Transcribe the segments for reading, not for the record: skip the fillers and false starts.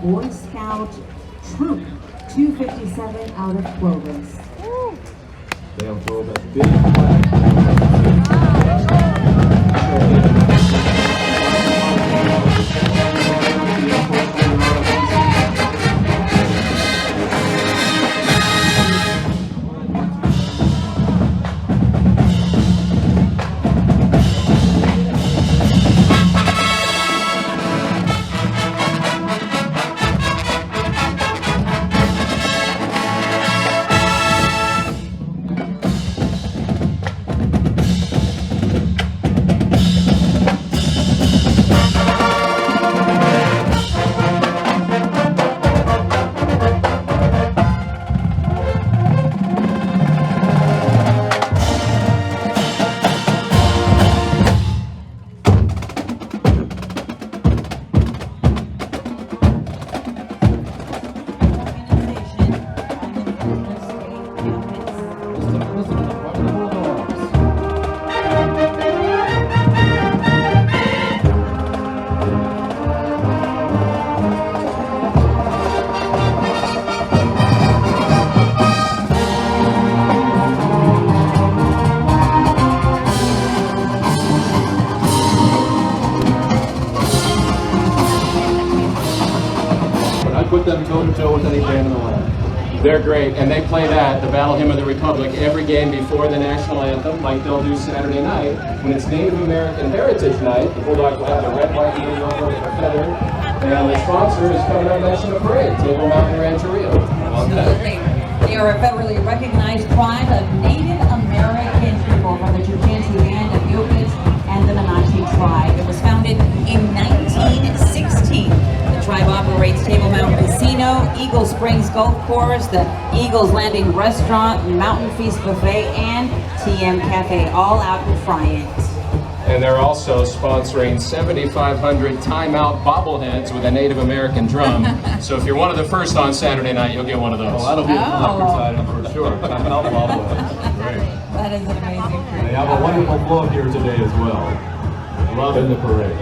Boy Scout Troop 257 out of Clovis. They'll throw that big flag. Put them toe-to-toe with any band in the land. They're great, and they play that, the Battle Hymn of the Republic, every game before the national anthem, like they'll do Saturday night. When it's Native American Heritage Night, the Bulldogs will have the red, white, and blue logo with a feather, and the sponsor is coming up next in the parade, Table Mountain Rancheria. Absolutely. They are a federally recognized tribe of Native American people from the Chukchansi Band of Yupik and the Menashe tribe. It was founded in 1916. The tribe operates Table Mountain Casino, Eagle Springs Golf Course, the Eagles Landing Restaurant, Mountain Feast Buffet, and TM Cafe, all out in Friant. And they're also sponsoring 7,500 timeout bobbleheads with a Native American drum. So if you're one of the first on Saturday night, you'll get one of those. Oh, that'll be a conference item for sure. Timeout bobbleheads. Great. That is an amazing crew. They have a wonderful float here today as well. Loving the parade.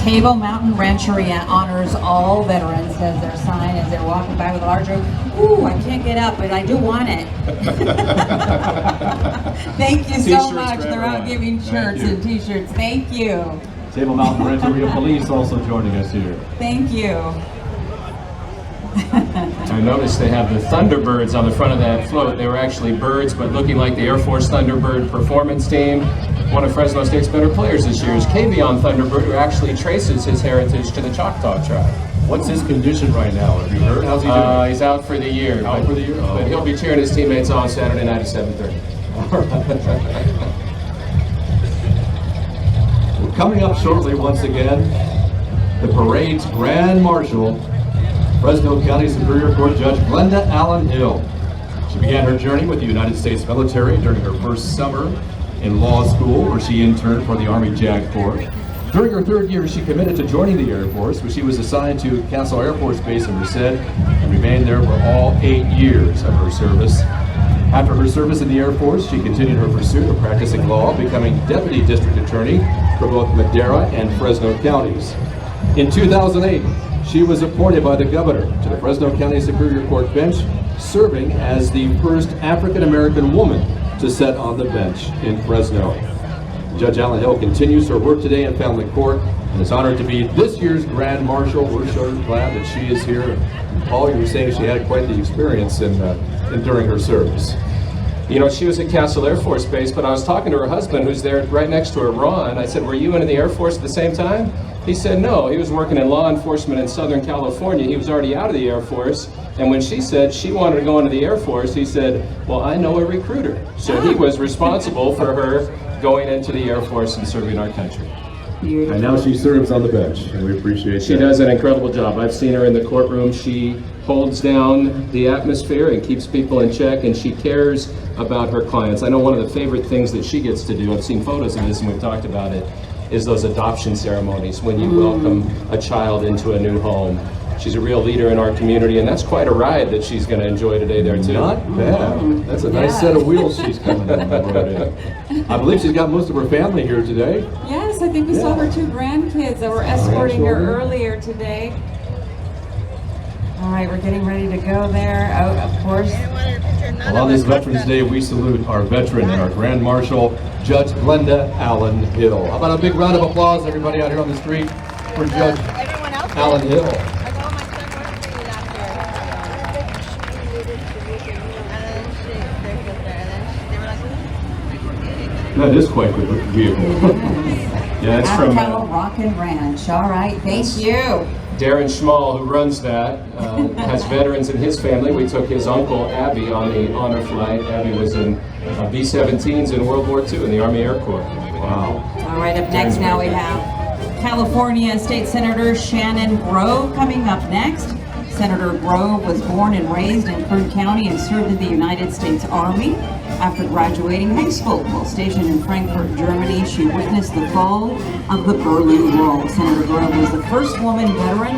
Table Mountain Rancheria honors all veterans, says their sign as they're walking by with a large room. Ooh, I can't get up, but I do want it. Thank you so much. They're out giving shirts and t-shirts. Thank you. Table Mountain Rancheria Police also joining us here. Thank you. I noticed they have the Thunderbirds on the front of that float. They were actually birds, but looking like the Air Force Thunderbird performance team. One of Fresno State's better players this year is Kavion Thunderbird, who actually traces his heritage to the Choctaw tribe. What's his condition right now? Have you heard? How's he doing? He's out for the year. Out for the year? But he'll be cheering his teammates on Saturday night at 7:30. Well, coming up shortly once again, the parade's Grand Marshal, Fresno County Superior Court Judge Glenda Allen Hill. She began her journey with the United States military during her first summer in law school, where she interned for the Army JAG Corps. During her third year, she committed to joining the Air Force, where she was assigned to Castle Air Force Base in Merced and remained there for all 8 years of her service. After her service in the Air Force, she continued her pursuit of practicing law, becoming Deputy District Attorney for both Madera and Fresno counties. In 2008, she was appointed by the governor to the Fresno County Superior Court bench, serving as the first African-American woman to sit on the bench in Fresno. Judge Allen Hill continues her work today in family court and is honored to be this year's Grand Marshal. We're sure glad that she is here. Paul, you were saying she had quite the experience during her service. You know, she was at Castle Air Force Base, but I was talking to her husband, who's there right next to her, Ron. I said, were you in the Air Force at the same time? He said no, he was working in law enforcement in Southern California. He was already out of the Air Force. And when she said she wanted to go into the Air Force, he said, well, I know a recruiter. So he was responsible for her going into the Air Force and serving our country. Beautiful. And now she serves on the bench, and we appreciate that. She does an incredible job. I've seen her in the courtroom. She holds down the atmosphere and keeps people in check, and she cares about her clients. I know one of the favorite things that she gets to do, I've seen photos of this and we've talked about it, is those adoption ceremonies when you welcome a child into a new home. She's a real leader in our community, and that's quite a ride that she's going to enjoy today there too. Not bad. That's a nice set of wheels she's coming in. I believe she's got most of her family here today. Yes, I think we saw her 2 grandkids that were escorting her earlier today. All right, we're getting ready to go there. Oh, of course. Well, on this Veterans Day, we salute our veteran and our Grand Marshal, Judge Glenda Allen Hill. How about a big round of applause, everybody out here on the street, for Judge Allen Hill. That is quite the vehicle. Yeah, it's from Rockin' Ranch. All right, thank you. Darren Schmall, who runs that, has veterans in his family. We took his uncle, Abby, on the honor flight. Abby was in B-17s in World War II in the Army Air Corps. Wow. All right, up next now we have California State Senator Shannon Grove coming up next. Senator Grove was born and raised in Kern County and served in the United States Army. After graduating high school, while stationed in Frankfurt, Germany, she witnessed the fall of the Berlin Wall. Senator Grove was the first woman veteran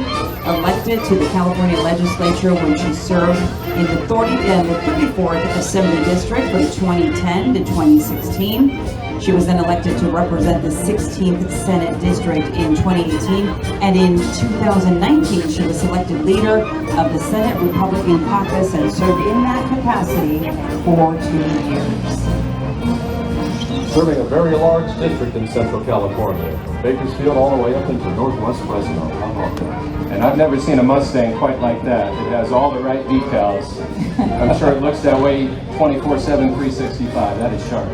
elected to the California legislature when she served in the 34th Assembly District from 2010 to 2016. She was then elected to represent the 16th Senate District in 2018, and in 2019 she was selected leader of the Senate Republican Caucus and served in that capacity for 2 years. Serving a very large district in Central California, from Bakersfield all the way up into Northwest Fresno. How about that? And I've never seen a Mustang quite like that. It has all the right decals. I'm sure it looks that way 24/7, 365. That is sharp.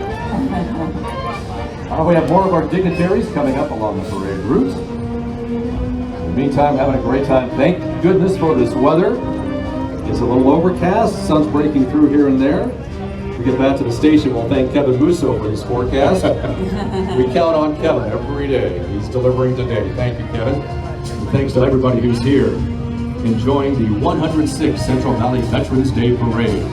We have more of our dignitaries coming up along the parade route. In the meantime, having a great time. Thank goodness for this weather. It's a little overcast. Sun's breaking through here and there. We get back to the station, we'll thank Kevin Musso for his forecast. We count on Kevin every day. He's delivering today. Thank you, Kevin. And thanks to everybody who's here enjoying the 106th Central Valley Veterans Day Parade.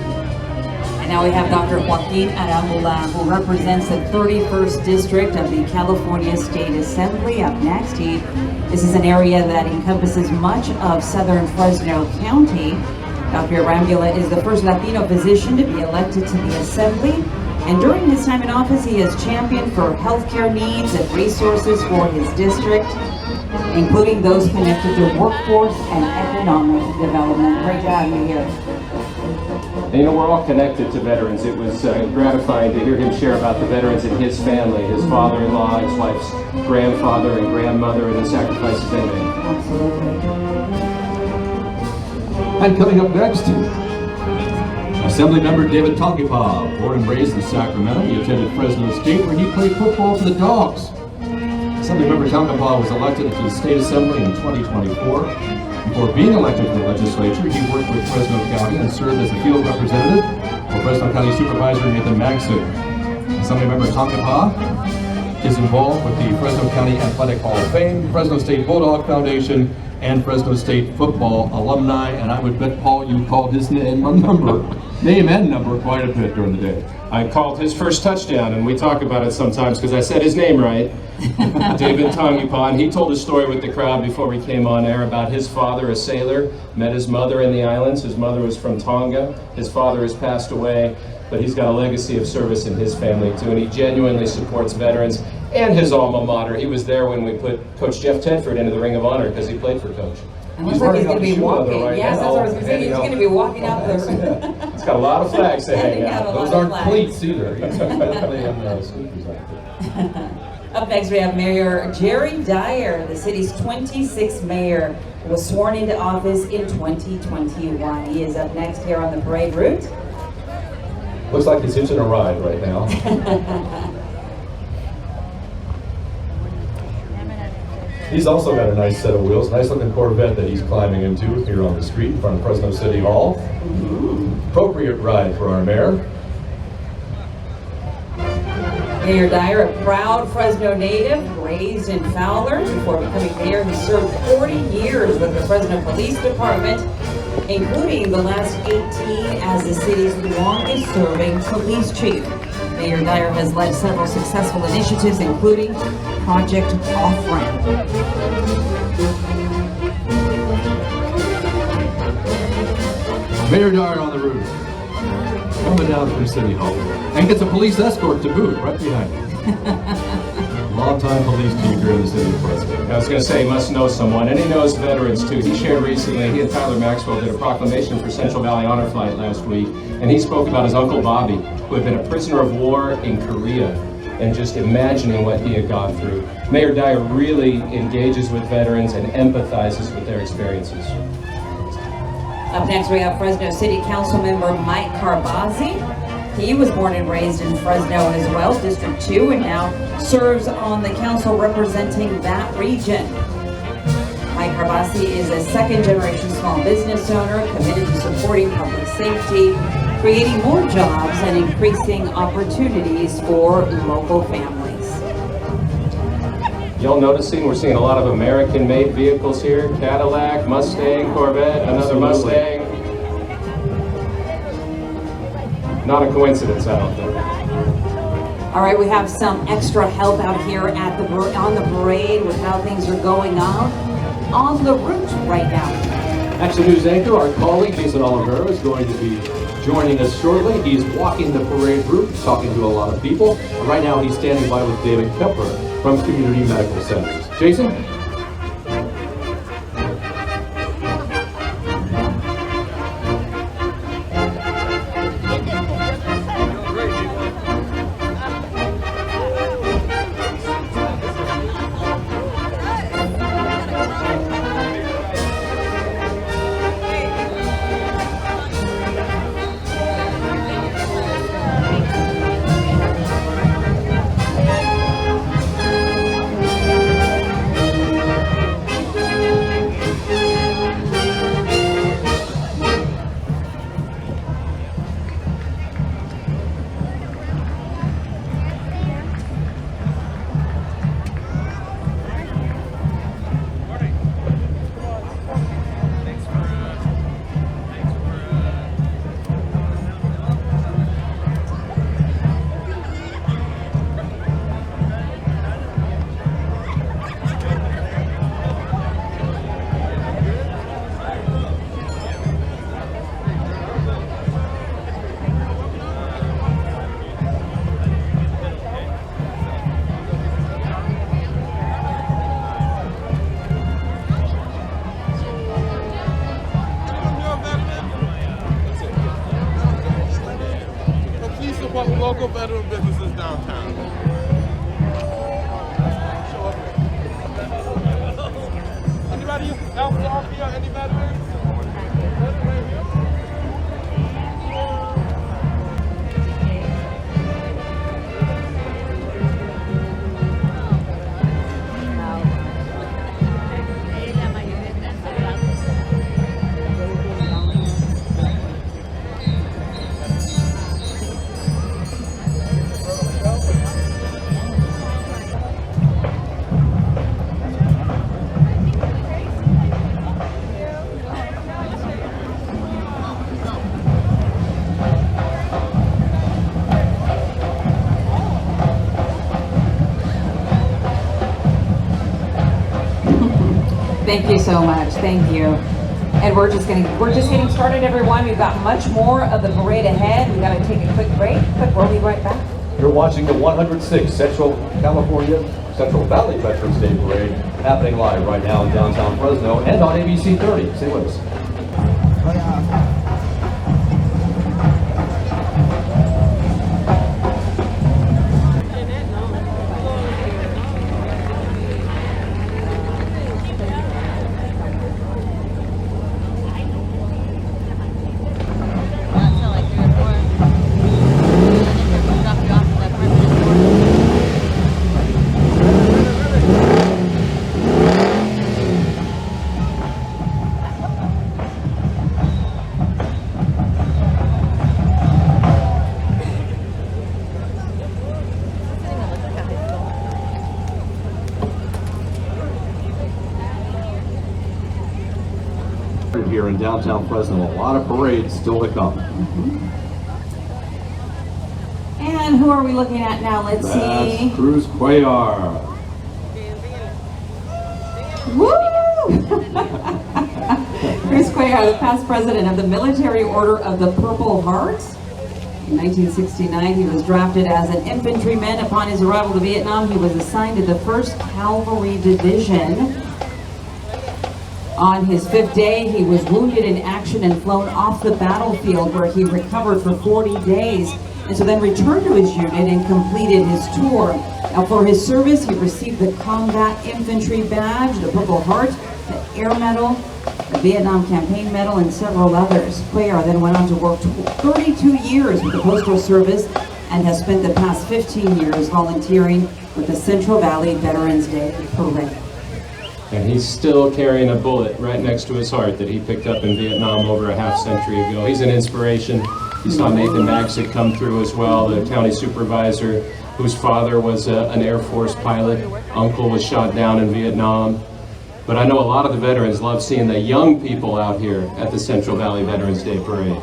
And now we have Dr. Joaquin Aramula, who represents the 31st District of the California State Assembly. Up next, this is an area that encompasses much of southern Fresno County. Dr. Aramula is the first Latino physician to be elected to the Assembly. And during his time in office, he has championed for healthcare needs and resources for his district, including those connected to workforce and economic development. Great to have you here. And, you know, we're all connected to veterans. It was gratifying to hear him share about the veterans in his family, his father-in-law, his wife's grandfather and grandmother, and the sacrifices they made. Absolutely. And coming up next, Assemblymember David Tonkipa, born and raised in Sacramento. He attended Fresno State, where he played football for the Dogs. Assemblymember Tonkipa was elected to the State Assembly in 2024. Before being elected to the legislature, he worked with Fresno County and served as a field representative for Fresno County Supervisor Nathan Maxson. Assemblymember Tonkipa is involved with the Fresno County Athletic Hall of Fame, Fresno State Bulldog Foundation, and Fresno State football alumni. And I would bet, Paul, you called his name and number quite a bit during the day. I called his first touchdown, and we talk about it sometimes because I said his name right. David Tonkipa, and he told a story with the crowd before we came on air about his father, a sailor, met his mother in the islands. His mother was from Tonga. His father has passed away, but he's got a legacy of service in his family too, and he genuinely supports veterans and his alma mater. He was there when we put Coach Jeff Tedford into the Ring of Honor because he played for Coach. It looks like he's going to be walking. Yes, that's what I was going to say. He's going to be walking out there. It's got a lot of flags to hang out. Those aren't cleats either. He's definitely in sneakers out there. Up next, we have Mayor Jerry Dyer, the city's 26th mayor, who was sworn into office in 2021. He is up next here on the parade route. Looks like he's hitching a ride right now. He's also got a nice set of wheels, nice looking Corvette that he's climbing into here on the street in front of Fresno City Hall. Appropriate ride for our mayor. Mayor Dyer, a proud Fresno native, raised in Fowler. Before becoming mayor, he served 40 years with the Fresno Police Department, including the last 18 as the city's longest-serving police chief. Mayor Dyer has led several successful initiatives, including Project Off-Ramp. Mayor Dyer on the roof, coming down from City Hall, and gets a police escort to boot right behind him. Longtime police chief here in the city of Fresno. I was going to say, he must know someone, and he knows veterans too. He shared recently, he and Tyler Maxwell did a proclamation for Central Valley Honor Flight last week, and he spoke about his Uncle Bobby, who had been a prisoner of war in Korea, and just imagining what he had gone through. Mayor Dyer really engages with veterans and empathizes with their experiences. Up next, we have Fresno City Council member Mike Carbazzi. He was born and raised in Fresno as well, District 2, and now serves on the council representing that region. Mike Carbazzi is a second-generation small business owner committed to supporting public safety, creating more jobs, and increasing opportunities for local families. Y'all noticing we're seeing a lot of American-made vehicles here? Cadillac, Mustang, Corvette, another Absolutely. Mustang. Not a coincidence, I don't think. All right, we have some extra help out here at on the parade with how things are going on the route right now. Action News anchor, our colleague Jason Oliveira, is going to be joining us shortly. He's walking the parade route, talking to a lot of people. And right now, he's standing by with David Kepler from Community Medical Centers. Jason? Local veteran businesses downtown. Anybody use alcohol here? Any veterans? Thank you so much. Thank you. And we're just getting started, everyone. We've got much more of the parade ahead. We've got to take a quick break, but we'll be right back. You're watching the 106th Central Valley Veterans Day Parade happening live right now in downtown Fresno and on ABC 30. Stay with us. Here in downtown Fresno, a lot of parades still to come. And who are we looking at now? Let's That's see. Cruz Cuellar. Woo! Chris Cuellar, the past president of the Military Order of the Purple Heart. In 1969, he was drafted as an infantryman. Upon his arrival to Vietnam, he was assigned to the 1st Cavalry Division. On his 5th day, he was wounded in action and flown off the battlefield, where he recovered for 40 days. And so then returned to his unit and completed his tour. Now for his service, he received the Combat Infantry Badge, the Purple Heart, the Air Medal, the Vietnam Campaign Medal, and several others. Cuellar then went on to work 32 years with the Postal Service and has spent the past 15 years volunteering with the Central Valley Veterans Day Parade. And he's still carrying a bullet right next to his heart that he picked up in Vietnam over a half-century ago. He's an inspiration. You saw Nathan Maxick come through as well, the county supervisor, whose father was an Air Force pilot. Uncle was shot down in Vietnam. But I know a lot of the veterans love seeing the young people out here at the Central Valley Veterans Day Parade.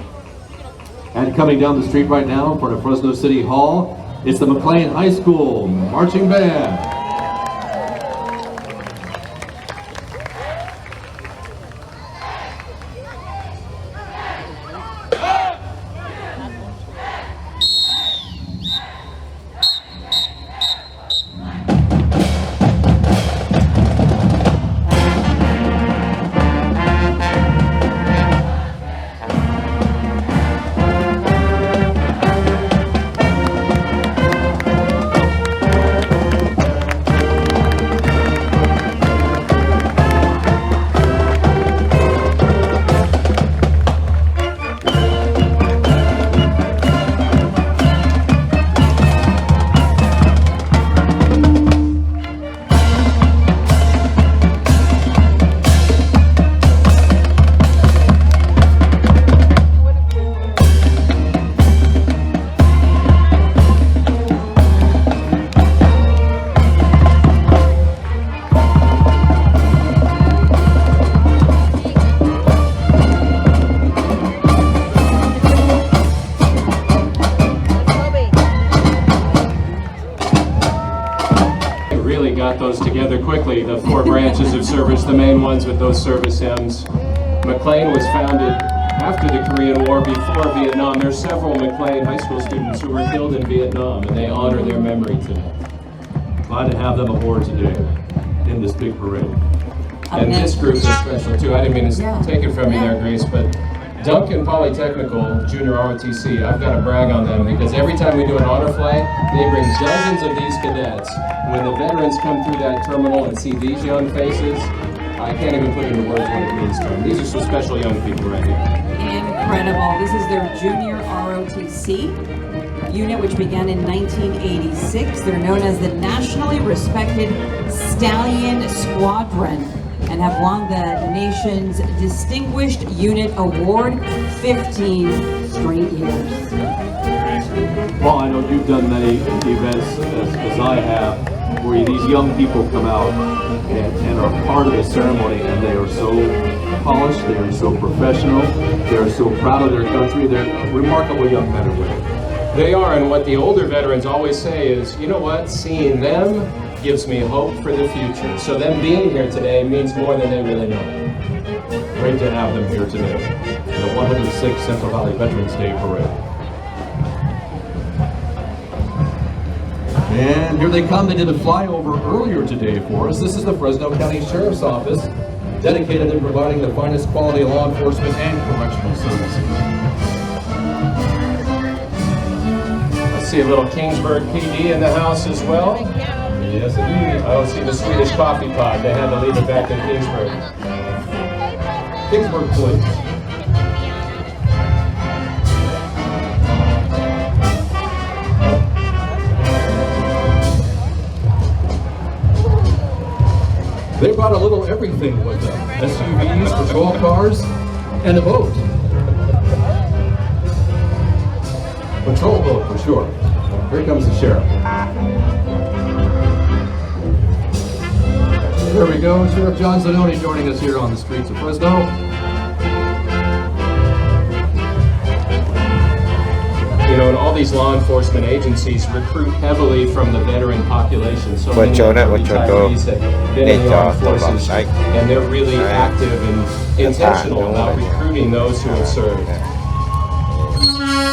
And coming down the street right now in front of Fresno City Hall, it's the McLean High School Marching Band. Got those together quickly, the 4 branches of service, the main ones with those service hymns. McLean was founded after the Korean War, before Vietnam. There's several McLean high school students who were killed in Vietnam, and they honor their memory today. Glad to have them aboard today in this big parade. And this group is special too. I didn't mean to take it from you there, Grace, but Duncan Polytechnical Junior ROTC, I've got to brag on them, because every time we do an honor flight, they bring dozens of these cadets. When the veterans come through that terminal and see these young faces, I can't even put into words what it means to them. These are some special young people right here. Incredible. This is their Junior ROTC unit, which began in 1986. They're known as the nationally respected Stallion Squadron, and have won the nation's Distinguished Unit Award 15 straight years. Well, I know you've done many events, as I have, where these young people come out and are part of the ceremony, and they are so polished, they are so professional, they are so proud of their country. They're remarkable young men and women. They are, and what the older veterans always say is, you know what, seeing them gives me hope for the future. So them being here today means more than they really know. Great to have them here today. The 106th Central Valley Veterans Day Parade. And here they come. They did a flyover earlier today for us. This is the Fresno County Sheriff's Office, dedicated to providing the finest quality law enforcement and correctional services. I see a little Kingsburg PD in the house as well. Yes, indeed. I don't see the Swedish coffee pot. They had to leave it back in Kingsburg. Kingsburg Police. They brought a little everything with them. SUVs, patrol cars, and a boat. Patrol boat for sure. Here comes the sheriff. There we go, Sheriff John Zanoni joining us here on the streets of Fresno. You know, and all all these law enforcement agencies recruit heavily from the veteran population. So many of them are retirees that have been in the armed forces, and they're really active and intentional about recruiting those who have served.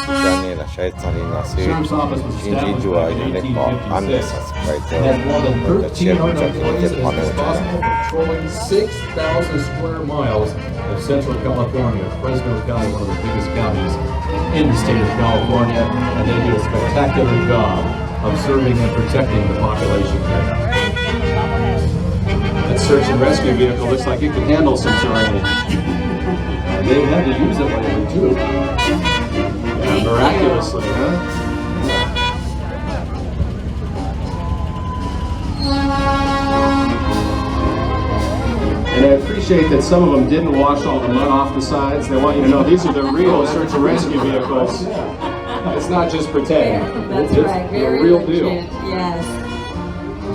เครื่องนี้เราใช้ตอนนี้เราซื้อ Sheriff's Office was ชิ้นที่ established ดัวอยู่ in ในเกาะอันเดอ 1856 ร์ซัสไปเจอ and had more than จะเชื่อม 1,300 จากที่ employees จะ and พอ is เดินทาง responsible for patrolling 6,000 square miles of Central California. Fresno County, one of the biggest counties in the state of California, and they do a spectacular job of serving and protecting the population here. That search and rescue vehicle looks like it can handle some terrain. They've had to use it lately too. Yeah, miraculously, huh? And I appreciate that some of them didn't wash all the mud off the sides. They want you to know these are the real search and rescue vehicles. It's not just pretend. That's It's right. the Very real legit. deal. Yes.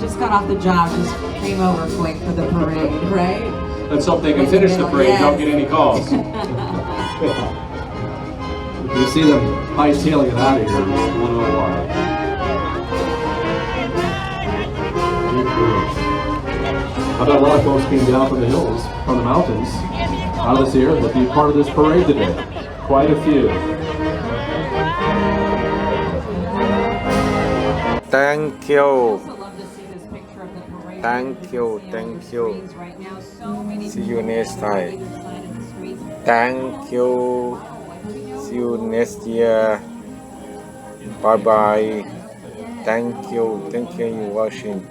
Just got off the job, just came over quick for the parade, right? Let's hope they can finish the parade and don't get any calls. You see them hightailing it out of here, a little while. I bet a lot of folks came down from the hills, from the mountains, out of this area to be part of this parade today. Quite a few. Thank you Also love to see this picture of the parade. Thank you, See on thank your you. screens right now. So many See you people next on time. either side of the streets. Thank you see you next year bye bye thank you for watching